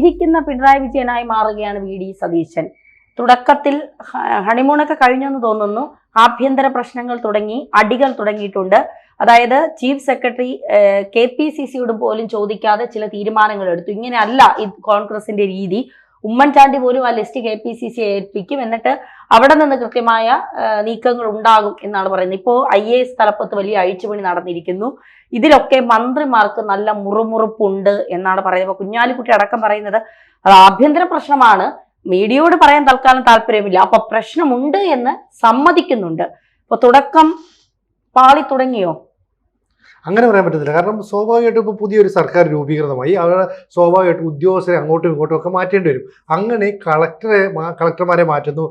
ചിരിക്കുന്ന പിണറായി വിജയനായി മാറുകയാണ് VD സതീശൻ. തുടക്കത്തിൽ ഹണിമൂണൊക്കെ കഴിഞ്ഞെന്ന് തോന്നുന്നു. ആഭ്യന്തര പ്രശ്നങ്ങൾ തുടങ്ങി, അടികൾ തുടങ്ങിയിട്ടുണ്ട്. അതായത് ചീഫ് സെക്രട്ടറി KPCCയോട് പോലും ചോദിക്കാതെ ചില തീരുമാനങ്ങൾ എടുത്തു. ഇങ്ങനെയല്ല കോൺഗ്രസിന്റെ രീതി. ഉമ്മൻചാണ്ടി പോലും ആ ലിസ്റ്റ് KPCC ഏൽപ്പിക്കും, എന്നിട്ട് അവിടെ നിന്ന് കൃത്യമായ നീക്കങ്ങൾ ഉണ്ടാകും എന്നാണ് പറയുന്നത്. ഇപ്പോൾ IAS തലപ്പത്ത് വലിയ അഴിച്ചുപണി നടന്നിരിക്കുന്നു. ഇതിലൊക്കെ മന്ത്രിമാർക്ക് നല്ല മുറുമുറുപ്പുണ്ട് എന്നാണ് പറയുന്നത്. കുഞ്ഞാലിക്കുട്ടി അടക്കം പറയുന്നത് അത് ആഭ്യന്തര പ്രശ്നമാണ്, മീഡിയയോട് പറയാൻ തൽക്കാലം താല്പര്യമില്ല, അപ്പൊ പ്രശ്നമുണ്ട് എന്ന് സമ്മതിക്കുന്നുണ്ട്. അപ്പൊ തുടക്കം പാളി തുടങ്ങിയോ? അങ്ങനെ പറയാൻ പറ്റത്തില്ല. കാരണം സ്വാഭാവികമായിട്ടും ഇപ്പോൾ പുതിയൊരു സർക്കാർ രൂപീകൃതമായി, അവരുടെ സ്വാഭാവികമായിട്ടും ഉദ്യോഗസ്ഥരെ അങ്ങോട്ടും ഇങ്ങോട്ടും ഒക്കെ മാറ്റേണ്ടി വരും. അങ്ങനെ കളക്ടർമാരെ മാറ്റുന്നു,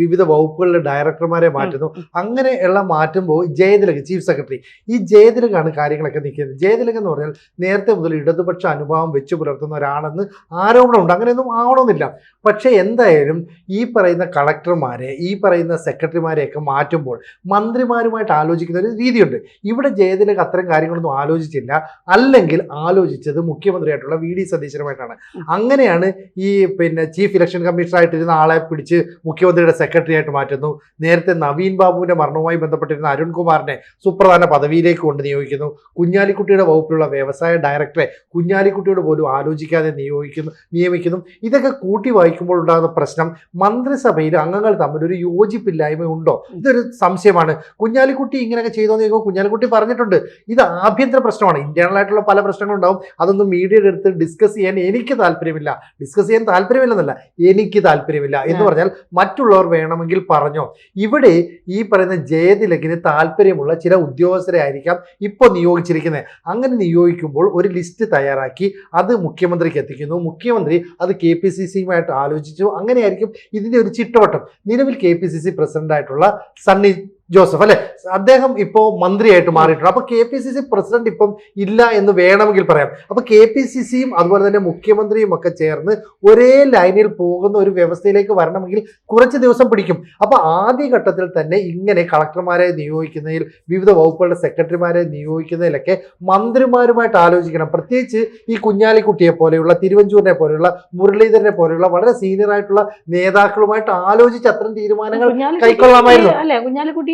വിവിധ വകുപ്പുകളിലെ ഡയറക്ടർമാരെ മാറ്റുന്നു. അങ്ങനെയുള്ള മാറ്റുമ്പോൾ ജയതിലക് ചീഫ് സെക്രട്ടറി, ഈ ജയതിലകാണ് കാര്യങ്ങളൊക്കെ നിൽക്കുന്നത്. ജയതിലക് എന്ന് പറഞ്ഞാൽ നേരത്തെ മുതൽ ഇടതുപക്ഷ അനുഭാവം വെച്ച് പുലർത്തുന്ന ഒരാളെന്ന് ആരോപണമുണ്ട്. അങ്ങനെയൊന്നും ആവണമെന്നില്ല. പക്ഷേ എന്തായാലും ഈ പറയുന്ന കളക്ടർമാരെ, ഈ പറയുന്ന സെക്രട്ടറിമാരെയൊക്കെ മാറ്റുമ്പോൾ മന്ത്രിമാരുമായിട്ട് ആലോചിക്കുന്ന ഒരു രീതിയുണ്ട്. ഇവിടെ ജയതിലക് അത്തരം കാര്യങ്ങളൊന്നും ആലോചിച്ചില്ല. അല്ലെങ്കിൽ ആലോചിച്ചത് മുഖ്യമന്ത്രിയായിട്ടുള്ള VD സതീശനുമായിട്ടാണ്. അങ്ങനെയാണ് ഈ ചീഫ് ഇലക്ഷൻ കമ്മീഷണറായിട്ടിരുന്ന ആളെ പിടിച്ച് മുഖ്യമന്ത്രിയുടെ സെക്രട്ടറി ആയിട്ട് മാറ്റുന്നു. നേരത്തെ നവീൻ ബാബുവിന്റെ മരണവുമായി ബന്ധപ്പെട്ടിരുന്ന അരുൺകുമാറിനെ സുപ്രധാന പദവിയിലേക്ക് കൊണ്ട് നിയോഗിക്കുന്നു. കുഞ്ഞാലിക്കുട്ടിയുടെ വകുപ്പിലുള്ള വ്യവസായ ഡയറക്ടറെ കുഞ്ഞാലിക്കുട്ടിയോട് പോലും ആലോചിക്കാതെ നിയമിക്കുന്നു. ഇതൊക്കെ കൂട്ടി വായിക്കുമ്പോൾ ഉണ്ടാകുന്ന പ്രശ്നം, മന്ത്രിസഭയിൽ അംഗങ്ങൾ തമ്മിൽ ഒരു യോജിപ്പില്ലായ്മ ഉണ്ടോ? ഇതൊരു സംശയമാണ്. കുഞ്ഞാലിക്കുട്ടി ഇങ്ങനെയൊക്കെ ചെയ്തോന്ന് ചോദിക്കുമ്പോൾ കുഞ്ഞാലിക്കുട്ടി പറഞ്ഞിട്ടുണ്ട്, ഇത് ആഭ്യന്തര പ്രശ്നമാണ്, ഇന്റേണൽ ആയിട്ടുള്ള പല പ്രശ്നങ്ങളുണ്ടാവും, അതൊന്നും മീഡിയയുടെ അടുത്ത് ഡിസ്കസ് ചെയ്യാൻ എനിക്ക് താല്പര്യമില്ല. ഡിസ്കസ് ചെയ്യാൻ താല്പര്യമില്ലെന്നല്ല, എനിക്ക് താല്പര്യമില്ല എന്ന് പറഞ്ഞാൽ മറ്റുള്ളവർ വേണമെങ്കിൽ പറഞ്ഞോ. ഇവിടെ ഈ പറയുന്ന ജയതിലകിന് താല്പര്യമുള്ള ചില ഉദ്യോഗസ്ഥരെ ആയിരിക്കാം ഇപ്പോൾ നിയോഗിച്ചിരിക്കുന്നത്. അങ്ങനെ നിയോഗിക്കുമ്പോൾ ഒരു ലിസ്റ്റ് തയ്യാറാക്കി അത് മുഖ്യമന്ത്രിക്ക് എത്തിക്കുന്നു. മുഖ്യമന്ത്രി അത് KPCCയുമായിട്ട് ആലോചിച്ചു. അങ്ങനെയായിരിക്കും ഇതിന്റെ ഒരു ചിട്ടവട്ടം. നിലവിൽ KPCC പ്രസിഡന്റായിട്ടുള്ള സണ്ണി ജോസഫ് അല്ലെ, അദ്ദേഹം ഇപ്പോൾ മന്ത്രിയായിട്ട് മാറിയിട്ടുണ്ട്. അപ്പൊ KPCC പ്രസിഡന്റ് ഇപ്പം ഇല്ല എന്ന് വേണമെങ്കിൽ പറയാം. അപ്പൊ KPCCയും അതുപോലെ തന്നെ മുഖ്യമന്ത്രിയും ഒക്കെ ചേർന്ന് ഒരേ ലൈനിൽ പോകുന്ന ഒരു വ്യവസ്ഥയിലേക്ക് വരണമെങ്കിൽ കുറച്ച് ദിവസം പിടിക്കും. അപ്പൊ ആദ്യഘട്ടത്തിൽ തന്നെ ഇങ്ങനെ കളക്ടർമാരെ നിയോഗിക്കുന്നതിൽ, വിവിധ വകുപ്പുകളുടെ സെക്രട്ടറിമാരെ നിയോഗിക്കുന്നതിലൊക്കെ മന്ത്രിമാരുമായിട്ട് ആലോചിക്കണം. പ്രത്യേകിച്ച് ഈ കുഞ്ഞാലിക്കുട്ടിയെ പോലെയുള്ള, തിരുവഞ്ചൂരിനെ പോലെയുള്ള, മുരളീധരനെ പോലെയുള്ള വളരെ സീനിയർ ആയിട്ടുള്ള നേതാക്കളുമായിട്ട് ആലോചിച്ച് അത്തരം തീരുമാനങ്ങൾ കൈക്കൊള്ളാമായിരുന്നു.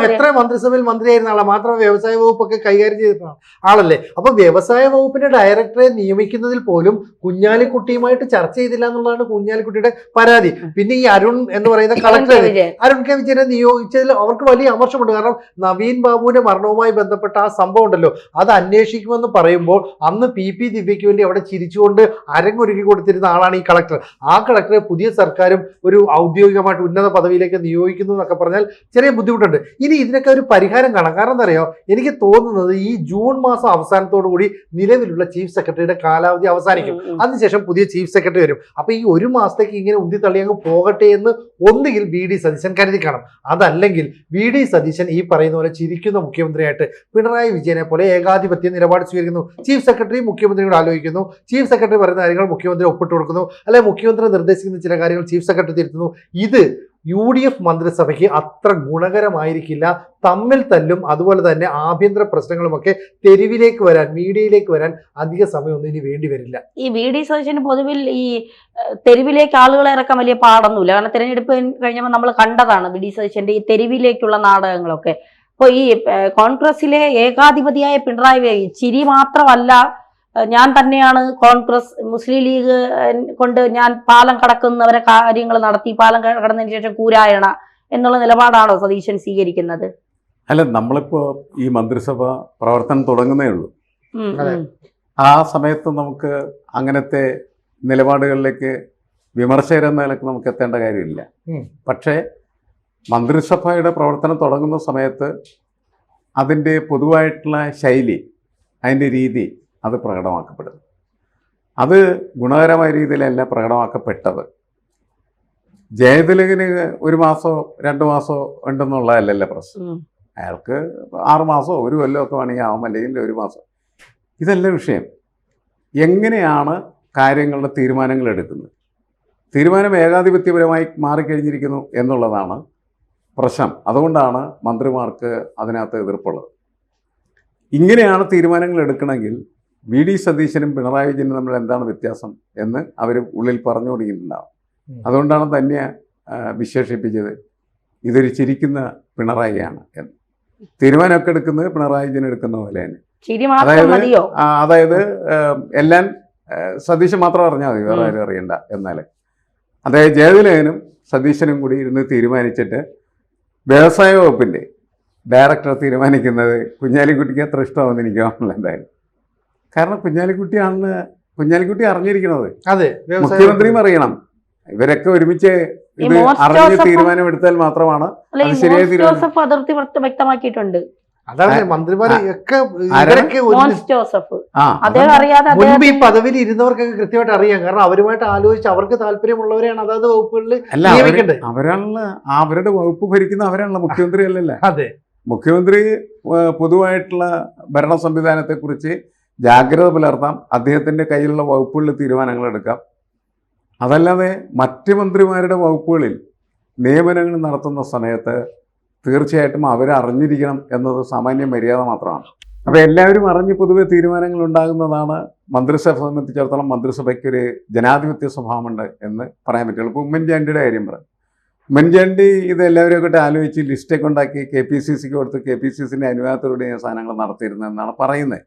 എത്ര മന്ത്രിസഭയിൽ മന്ത്രിയായിരുന്ന ആളാണ്, മാത്രം വ്യവസായ വകുപ്പൊക്കെ കൈകാര്യം ചെയ്തിട്ടുള്ള ആളല്ലേ. അപ്പൊ വ്യവസായ വകുപ്പിന്റെ ഡയറക്ടറെ നിയമിക്കുന്നതിൽ പോലും കുഞ്ഞാലിക്കുട്ടിയുമായിട്ട് ചർച്ച ചെയ്തില്ല എന്നുള്ളതാണ് കുഞ്ഞാലിക്കുട്ടിയുടെ പരാതി. പിന്നെ ഈ അരുൺ എന്ന് പറയുന്ന കളക്ടർ അരുൺ കെ വിജയനെ നിയോഗിച്ചതിൽ അവർക്ക് വലിയ അമർഷമുണ്ട്. കാരണം നവീൻ ബാബുവിന്റെ മരണവുമായി ബന്ധപ്പെട്ട ആ സംഭവം ഉണ്ടല്ലോ, അത് അന്വേഷിക്കുമെന്ന് പറയുമ്പോൾ അന്ന് PP ദിവ്യയ്ക്ക് വേണ്ടി അവിടെ ചിരിച്ചുകൊണ്ട് അരങ്ങൊരുക്കി കൊടുത്തിരുന്ന ആളാണ് ഈ കളക്ടർ. ആ കളക്ടറെ പുതിയ സർക്കാരും ഒരു ഔദ്യോഗികമായിട്ട് ഉന്നത പദവിയിലേക്ക് നിയോഗിക്കുന്നു എന്നൊക്കെ പറഞ്ഞാൽ ചെറിയ ബുദ്ധിമുട്ടുണ്ട്. ഇനി ഇതിനൊക്കെ ഒരു പരിഹാരം കാണാം. കാരണം എന്താ അറിയോ, എനിക്ക് തോന്നുന്നത് ഈ ജൂൺ മാസം അവസാനത്തോടു കൂടി നിലവിലുള്ള ചീഫ് സെക്രട്ടറിയുടെ കാലാവധി അവസാനിക്കും. അതിനുശേഷം പുതിയ ചീഫ് സെക്രട്ടറി വരും. അപ്പൊ ഈ ഒരു മാസത്തേക്ക് ഇങ്ങനെ ഉന്തിത്തള്ളി അങ്ങ് പോകട്ടെ എന്ന് ഒന്നുകിൽ VD സതീശൻ കരുതി കാണും. അതല്ലെങ്കിൽ VD സതീശൻ ഈ പറയുന്ന പോലെ ചിരിക്കുന്ന മുഖ്യമന്ത്രിയായിട്ട് പിണറായി വിജയനെ പോലെ ഏകാധിപത്യ നിലപാട് സ്വീകരിക്കുന്നു. ചീഫ് സെക്രട്ടറി മുഖ്യമന്ത്രിയോട് ആലോചിക്കുന്നു, ചീഫ് സെക്രട്ടറി പറയുന്ന കാര്യങ്ങൾ മുഖ്യമന്ത്രി ഒപ്പിട്ട് കൊടുക്കുന്നു, അല്ലെങ്കിൽ മുഖ്യമന്ത്രി നിർദ്ദേശിക്കുന്ന ചില കാര്യങ്ങൾ ചീഫ് സെക്രട്ടറി തിരുത്തുന്നു. ഇത് UDF മന്ത്രിസഭയ്ക്ക് അത്ര ഗുണകരമായിരിക്കില്ല. തമ്മിൽ തല്ലും, അതുപോലെ തന്നെ ആഭ്യന്തര പ്രശ്നങ്ങളുമൊക്കെ തെരുവിലേക്ക് വരാൻ, മീഡിയയിലേക്ക് വരാൻ അധിക സമയമൊന്നും ഇനി വേണ്ടി വരില്ല. ഈ VD സതീശന് പൊതുവിൽ ഈ തെരുവിലേക്ക് ആളുകളെ ഇറക്കാൻ വലിയ പാടൊന്നുമില്ല. കാരണം തെരഞ്ഞെടുപ്പ് കഴിഞ്ഞപ്പോൾ നമ്മൾ കണ്ടതാണ് VD സതീശന്റെ ഈ തെരുവിലേക്കുള്ള നാടകങ്ങളൊക്കെ. അപ്പോൾ ഈ കോൺഗ്രസിലെ ഏകാധിപതിയായ പിണറായി ചിരി മാത്രമല്ല, ഞാൻ തന്നെയാണ് കോൺഗ്രസ്, മുസ്ലിം ലീഗ് കൊണ്ട് ഞാൻ പാലം കടക്കുന്നവരെ കാര്യങ്ങൾ നടത്തി, പാലം കടന്നതിന് ശേഷം കൂരായണ എന്നുള്ള നിലപാടാണോ സതീശൻ സ്വീകരിക്കുന്നത്? അല്ല, നമ്മളിപ്പോ ഈ മന്ത്രിസഭ പ്രവർത്തനം തുടങ്ങുന്നേ ഉള്ളൂ. ആ സമയത്ത് നമുക്ക് അങ്ങനത്തെ നിലപാടുകളിലേക്ക് വിമർശകരെന്ന നിലക്ക് നമുക്ക് എത്തേണ്ട കാര്യമില്ല. പക്ഷേ മന്ത്രിസഭയുടെ പ്രവർത്തനം തുടങ്ങുന്ന സമയത്ത് അതിൻ്റെ പൊതുവായിട്ടുള്ള ശൈലി, അതിൻ്റെ രീതി അത് പ്രകടമാക്കപ്പെടുന്നു. അത് ഗുണകരമായ രീതിയിലല്ല പ്രകടമാക്കപ്പെട്ടത്. ജയതിലകിന് 1 മാസമോ 2 മാസമോ ഉണ്ടെന്നുള്ളതല്ലല്ലോ പ്രശ്നം. അയാൾക്ക് 6 മാസമോ 1 കൊല്ലമൊക്കെ വേണമെങ്കിൽ ആവും, അല്ലെങ്കിൽ 1 മാസം. ഇതല്ല വിഷയം. എങ്ങനെയാണ് കാര്യങ്ങളുടെ തീരുമാനങ്ങൾ എടുക്കുന്നത്? തീരുമാനം ഏകാധിപത്യപരമായി മാറിക്കഴിഞ്ഞിരിക്കുന്നു എന്നുള്ളതാണ് പ്രശ്നം. അതുകൊണ്ടാണ് മന്ത്രിമാർക്ക് അതിനകത്ത് എതിർപ്പുള്ളത്. ഇങ്ങനെയാണ് തീരുമാനങ്ങൾ എടുക്കണമെങ്കിൽ വി ഡി സതീശനും പിണറായി വിജയനും തമ്മിൽ എന്താണ് വ്യത്യാസം എന്ന് അവർ ഉള്ളിൽ പറഞ്ഞു തുടങ്ങിയിട്ടുണ്ടാവും. അതുകൊണ്ടാണ് തന്നെ വിശേഷിപ്പിച്ചത് ഇതൊരു ചിരിക്കുന്ന പിണറായിയാണ് എന്ന്. തീരുമാനമൊക്കെ എടുക്കുന്നത് പിണറായി വിജയൻ എടുക്കുന്ന പോലെ തന്നെ. അതായത് എല്ലാം സതീശൻ മാത്രം അറിഞ്ഞാൽ മതി, വേറെ ആരും അറിയണ്ട. എന്നാൽ അതായത് ജയതിലകനും സതീശനും കൂടി ഇരുന്ന് തീരുമാനിച്ചിട്ട് വ്യവസായ വകുപ്പിൻ്റെ ഡയറക്ടർ തീരുമാനിക്കുന്നത് കുഞ്ഞാലിക്കുട്ടിക്ക് അത്ര ഇഷ്ടമാണെന്ന് എനിക്ക് തോന്നുന്നില്ല എന്തായാലും. കാരണം കുഞ്ഞാലിക്കുട്ടി അറിഞ്ഞിരിക്കണത്, അതെ, മുഖ്യമന്ത്രിയും അറിയണം. ഇവരൊക്കെ ഒരുമിച്ച് ഇത് അറിഞ്ഞ് തീരുമാനമെടുത്താൽ മാത്രമാണ് അത് ശരിയായ തീരുമാനം. അതിർത്തി വ്യക്തമാക്കിയിട്ടുണ്ട്. അതാണ് മന്ത്രിമാര് ഒക്കെ മുൻപ് ഈ പദവിയിൽ ഇരുന്നവർക്കൊക്കെ കൃത്യമായിട്ട് അറിയാം. കാരണം അവരുമായിട്ട് ആലോചിച്ച് അവർക്ക് താല്പര്യമുള്ളവരെയാണ് അതാത് വകുപ്പുകളിൽ നിയമിക്കേണ്ടത്. അവരുടെ വകുപ്പ് ഭരിക്കുന്ന അവരാണല്ലോ, മുഖ്യമന്ത്രി അല്ലല്ലോ. അതെ, മുഖ്യമന്ത്രി പൊതുവായിട്ടുള്ള ഭരണ സംവിധാനത്തെക്കുറിച്ച് ജാഗ്രത പുലർത്താം, അദ്ദേഹത്തിൻ്റെ കയ്യിലുള്ള വകുപ്പുകളിൽ തീരുമാനങ്ങൾ എടുക്കാം. അതല്ലാതെ മറ്റ് മന്ത്രിമാരുടെ വകുപ്പുകളിൽ നിയമനങ്ങൾ നടത്തുന്ന സമയത്ത് തീർച്ചയായിട്ടും അവരറിഞ്ഞിരിക്കണം എന്നത് സാമാന്യ മര്യാദ മാത്രമാണ്. അപ്പോൾ എല്ലാവരും അറിഞ്ഞ് പൊതുവെ തീരുമാനങ്ങൾ ഉണ്ടാകുന്നതാണ്. മന്ത്രിസഭ സംബന്ധിച്ചിടത്തോളം മന്ത്രിസഭയ്ക്കൊരു ജനാധിപത്യ സ്വഭാവമുണ്ട് എന്ന് പറയാൻ പറ്റുള്ളൂ. ഇപ്പോൾ ഉമ്മൻചാണ്ടിയുടെ കാര്യം പറയാം. ഉമ്മൻചാണ്ടി ഇത് എല്ലാവരെയൊക്കെ ആലോചിച്ച് ലിസ്റ്റൊക്കെ ഉണ്ടാക്കി KPCCക്ക് കൊടുത്ത് KPCCൻ്റെ അനുവാദത്തോടെ സാധനങ്ങൾ നടത്തിയിരുന്നതെന്നാണ് പറയുന്നത്.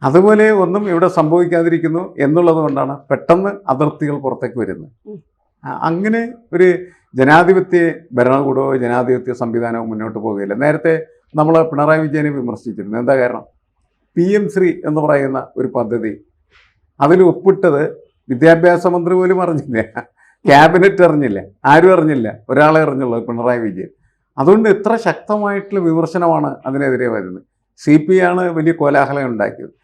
അതുപോലെ ഒന്നും ഇവിടെ സംഭവിക്കാതിരിക്കുന്നു എന്നുള്ളത് കൊണ്ടാണ് പെട്ടെന്ന് അതിർത്തികൾ പുറത്തേക്ക് വരുന്നത്. അങ്ങനെ ഒരു ജനാധിപത്യ ഭരണകൂടമോ ജനാധിപത്യ സംവിധാനമോ മുന്നോട്ട് പോകുകയില്ല. നേരത്തെ നമ്മൾ പിണറായി വിജയനെ വിമർശിച്ചിരുന്നു. എന്താ കാരണം? PM ശ്രീ എന്ന് പറയുന്ന ഒരു പദ്ധതി അതിൽ ഒപ്പിട്ടത് വിദ്യാഭ്യാസ മന്ത്രി പോലും അറിഞ്ഞില്ല, ക്യാബിനറ്റ് അറിഞ്ഞില്ല, ആരും അറിഞ്ഞില്ല, ഒരാളെ അറിഞ്ഞുള്ളൂ, പിണറായി വിജയൻ. അതുകൊണ്ട് എത്ര ശക്തമായിട്ടുള്ള വിമർശനമാണ് അതിനെതിരെ വരുന്നത്. CPI ആണ് വലിയ കോലാഹലം ഉണ്ടാക്കിയത്.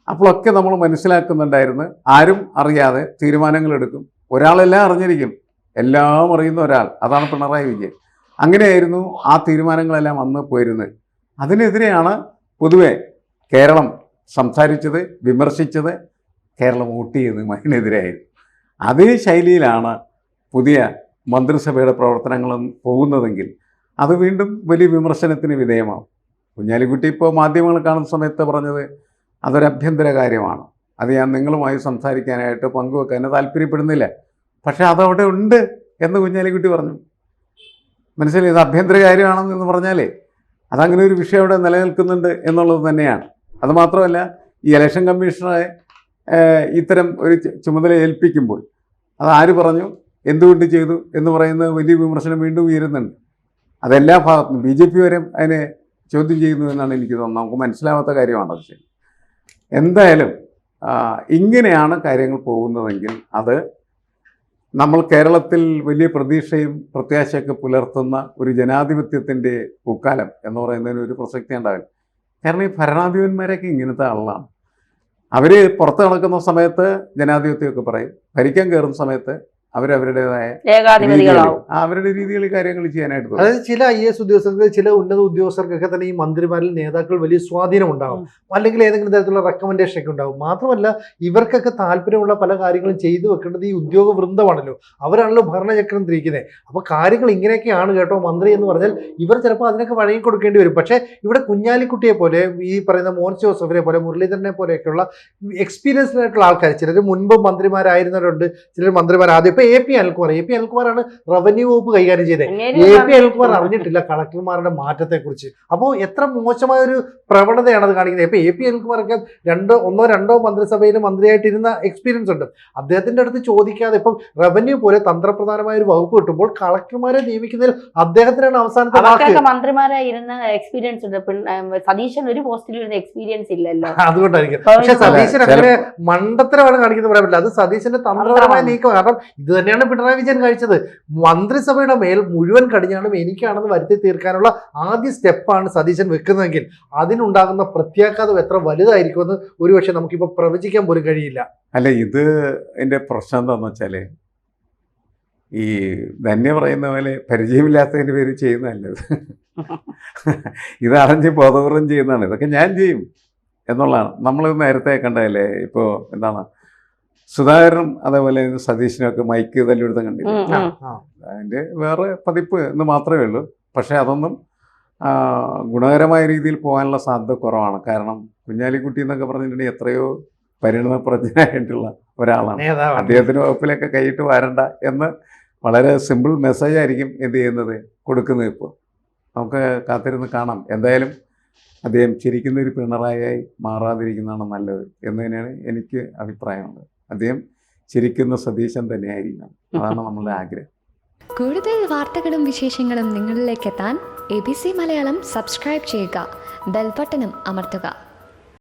അപ്പോഴൊക്കെ നമ്മൾ മനസ്സിലാക്കുന്നുണ്ടായിരുന്നു, ആരും അറിയാതെ തീരുമാനങ്ങൾ എടുക്കും. ഒരാളെല്ലാം അറിഞ്ഞിരിക്കും, എല്ലാം അറിയുന്ന ഒരാൾ, അതാണ് പിണറായി വിജയൻ. അങ്ങനെയായിരുന്നു ആ തീരുമാനങ്ങളെല്ലാം വന്ന് പോയിരുന്നത്. അതിനെതിരെയാണ് പൊതുവെ കേരളം സംസാരിച്ചത്, വിമർശിച്ചത്, കേരളം വോട്ട് ചെയ്തത് അതിനെതിരായിരുന്നു. അതേ ശൈലിയിലാണ് പുതിയ മന്ത്രിസഭയുടെ പ്രവർത്തനങ്ങളും പോകുന്നതെങ്കിൽ അത് വീണ്ടും വലിയ വിമർശനത്തിന് വിധേയമാവും. കുഞ്ഞാലിക്കുട്ടി ഇപ്പോൾ മാധ്യമങ്ങൾ കാണുന്ന സമയത്ത് പറഞ്ഞത് അതൊരു ആഭ്യന്തര കാര്യമാണ്, അത് ഞാൻ നിങ്ങളുമായി സംസാരിക്കാനായിട്ട് പങ്കുവെക്കാൻ താല്പര്യപ്പെടുന്നില്ല, പക്ഷെ അതവിടെ ഉണ്ട് എന്ന് കുഞ്ഞാലിക്കുട്ടി പറഞ്ഞു. മനസ്സിലായി? ഇത് ആഭ്യന്തര കാര്യമാണെന്ന് പറഞ്ഞാലേ അതങ്ങനെ ഒരു വിഷയം അവിടെ നിലനിൽക്കുന്നുണ്ട് എന്നുള്ളത് തന്നെയാണ്. അതുമാത്രമല്ല, ഈ ഇലക്ഷൻ കമ്മീഷണറെ ഇത്തരം ഒരു ചുമതല ഏൽപ്പിക്കുമ്പോൾ അത് ആര് പറഞ്ഞു, എന്തുകൊണ്ട് ചെയ്തു എന്ന് പറയുന്ന വലിയ വിമർശനം വീണ്ടും ഉയരുന്നുണ്ട്. അതെല്ലാ ഭാഗത്തും BJP വരെ അതിനെ ചോദ്യം ചെയ്യുന്നു എന്നാണ് എനിക്ക് തോന്നുന്നത്. നമുക്ക് മനസ്സിലാവാത്ത കാര്യമാണത്. ശരി, എന്തായാലും ഇങ്ങനെയാണ് കാര്യങ്ങൾ പോകുന്നതെങ്കിൽ അത് നമ്മൾ കേരളത്തിൽ വലിയ പ്രതീക്ഷയും പ്രത്യാശയൊക്കെ പുലർത്തുന്ന ഒരു ജനാധിപത്യത്തിൻ്റെ പൂക്കാലം എന്ന് പറയുന്നതിന് ഒരു പ്രസക്തി ഉണ്ടാവില്ല. കാരണം ഈ ഭരണാധിപന്മാരൊക്കെ ഇങ്ങനത്തെ ആളാണ്. അവർ പുറത്ത് നടക്കുന്ന സമയത്ത് ജനാധിപത്യമൊക്കെ പറയും, ഭരിക്കാൻ കയറുന്ന സമയത്ത് അവരവരുടേതായ അവരുടെ രീതിയിൽ കാര്യങ്ങൾ ചെയ്യാനായിട്ട്. അതായത് ചില IAS ഉദ്യോഗസ്ഥർക്ക്, ചില ഉന്നത ഉദ്യോഗസ്ഥർക്കൊക്കെ തന്നെ ഈ മന്ത്രിമാരിൽ നേതാക്കൾ വലിയ സ്വാധീനം ഉണ്ടാകും, അല്ലെങ്കിൽ ഏതെങ്കിലും തരത്തിലുള്ള റെക്കമെൻഡേഷൻ ഒക്കെ ഉണ്ടാകും. മാത്രമല്ല ഇവർക്കൊക്കെ താല്പര്യമുള്ള പല കാര്യങ്ങളും ചെയ്തു വെക്കേണ്ടത് ഈ ഉദ്യോഗ വൃന്ദമാണല്ലോ, അവരാണല്ലോ ഭരണചക്രം തിരിക്കുന്നത്. അപ്പോൾ കാര്യങ്ങൾ ഇങ്ങനെയൊക്കെയാണ് കേട്ടോ മന്ത്രി എന്ന് പറഞ്ഞാൽ ഇവർ ചിലപ്പോൾ അതിനൊക്കെ വഴങ്ങി കൊടുക്കേണ്ടി വരും. പക്ഷേ ഇവിടെ കുഞ്ഞാലിക്കുട്ടിയെ പോലെ, ഈ പറയുന്ന മോൻസ് ജോസഫിനെ പോലെ, മുരളീധരനെ പോലെയൊക്കെയുള്ള എക്സ്പീരിയൻസ്ഡ് ആയിട്ടുള്ള ആൾക്കാർ, ചിലർ മുൻപ് മന്ത്രിമാരായിരുന്നവരുണ്ട്, ചിലർ മന്ത്രിമാർ ആദ്യം. ഇപ്പൊ AP അനിൽകുമാറാണ് റവന്യൂ വകുപ്പ് കൈകാര്യം ചെയ്തത്. AP അനിൽകുമാർ അറിഞ്ഞിട്ടില്ല കളക്ടർമാരുടെ മാറ്റത്തെ കുറിച്ച്. അപ്പോൾ എത്ര മോശമായ ഒരു പ്രവണതയാണ് അത് കാണിക്കുന്നത്. ഇപ്പൊ AP അനിൽകുമാറൊക്കെ ഒന്നോ രണ്ടോ മന്ത്രിസഭയിൽ മന്ത്രിയായിട്ടിരുന്ന എക്സ്പീരിയൻസ് ഉണ്ട്. അദ്ദേഹത്തിന്റെ അടുത്ത് ചോദിക്കാതെ ഇപ്പം റവന്യൂ പോലെ തന്ത്രപ്രധാനമായ ഒരു വകുപ്പ് കിട്ടുമ്പോൾ കളക്ടർമാരെ നിയമിക്കുന്നതിൽ അദ്ദേഹത്തിനാണ് അവസാനത്തെ മന്ത്രിമാരായിരുന്ന എക്സ്പീരിയൻസ് ഉണ്ട്. സതീശൻ ഒരു പോസ്റ്റിൽ ഇരുന്ന എക്സ്പീരിയൻസ് ഇല്ലല്ലോ, അതുകൊണ്ടായിരിക്കും. പക്ഷെ സതീശൻ അങ്ങനെ മണ്ടത്തരമാണ് കാണിക്കുന്നത് പറയാൻ പറ്റില്ല. അത് സതീശന്റെ തന്ത്രപരമായ നീക്കം. കാരണം ഇത് തന്നെയാണ് പിണറായി വിജയൻ കഴിച്ചത്. മന്ത്രിസഭയുടെ മേൽ മുഴുവൻ കടിഞ്ഞാണും എനിക്കാണെന്ന് വരുത്തി തീർക്കാനുള്ള ആദ്യ സ്റ്റെപ്പാണ് സതീശൻ വെക്കുന്നതെങ്കിൽ അതിനുണ്ടാകുന്ന പ്രത്യാഘാതം എത്ര വലുതായിരിക്കുമെന്ന് ഒരുപക്ഷെ നമുക്കിപ്പോൾ പ്രവചിക്കാൻ പോലും കഴിയില്ല. അല്ല, ഇത് എൻ്റെ പ്രശ്നം എന്താണെന്ന് വെച്ചാൽ ഈ ധന്യ പറയുന്ന പോലെ പരിചയമില്ലാത്തതിൻ്റെ പേര് ചെയ്യുന്നതല്ലത്. ഇത് അറിഞ്ഞ് ബോധപൂർവം ചെയ്യുന്നതാണ്. ഇതൊക്കെ ഞാൻ ചെയ്യും എന്നുള്ളതാണ്. നമ്മളിത് നേരത്തെ കണ്ടതല്ലേ. ഇപ്പോൾ എന്താണ്, സുധാകരനും അതേപോലെ സതീശനൊക്കെ മൈക്ക് തല്ലിയെടുത്ത് കണ്ടില്ല. അതിൻ്റെ വേറെ പതിപ്പ് എന്ന് മാത്രമേ ഉള്ളൂ. പക്ഷേ അതൊന്നും ഗുണകരമായ രീതിയിൽ പോകാനുള്ള സാധ്യത കുറവാണ്. കാരണം കുഞ്ഞാലിക്കുട്ടി എന്നൊക്കെ പറഞ്ഞിട്ടുണ്ടെങ്കിൽ എത്രയോ പരിണതപ്രജ്ഞനായിട്ടുള്ള ഒരാളാണ്. നേതാവാണ്. അദ്ദേഹത്തിൻ്റെ വകുപ്പിലൊക്കെ കൈയിട്ട് വരണ്ട എന്ന് വളരെ സിമ്പിൾ മെസ്സേജ് ആയിരിക്കും എന്ത് ചെയ്യുന്നത്, കൊടുക്കുന്നത്. ഇപ്പോൾ നമുക്ക് കാത്തിരുന്ന് കാണാം. എന്തായാലും അദ്ദേഹം ചിരിക്കുന്ന ഒരു പിണറായിയായി മാറാതിരിക്കുന്നതാണ് നല്ലത് എന്ന് തന്നെയാണ് എനിക്ക് അഭിപ്രായമുള്ളത്. അദ്ദേഹം ചിരിക്കുന്ന സതീശൻ തന്നെയായിരിക്കണം. അതാണ് നമ്മളുടെ ആഗ്രഹം. കൂടുതൽ വാർത്തകളും വിശേഷങ്ങളും നിങ്ങളിലേക്ക് എത്താൻ ABC മലയാളം സബ്സ്ക്രൈബ് ചെയ്യുക, ബെൽ ബട്ടണും അമർത്തുക.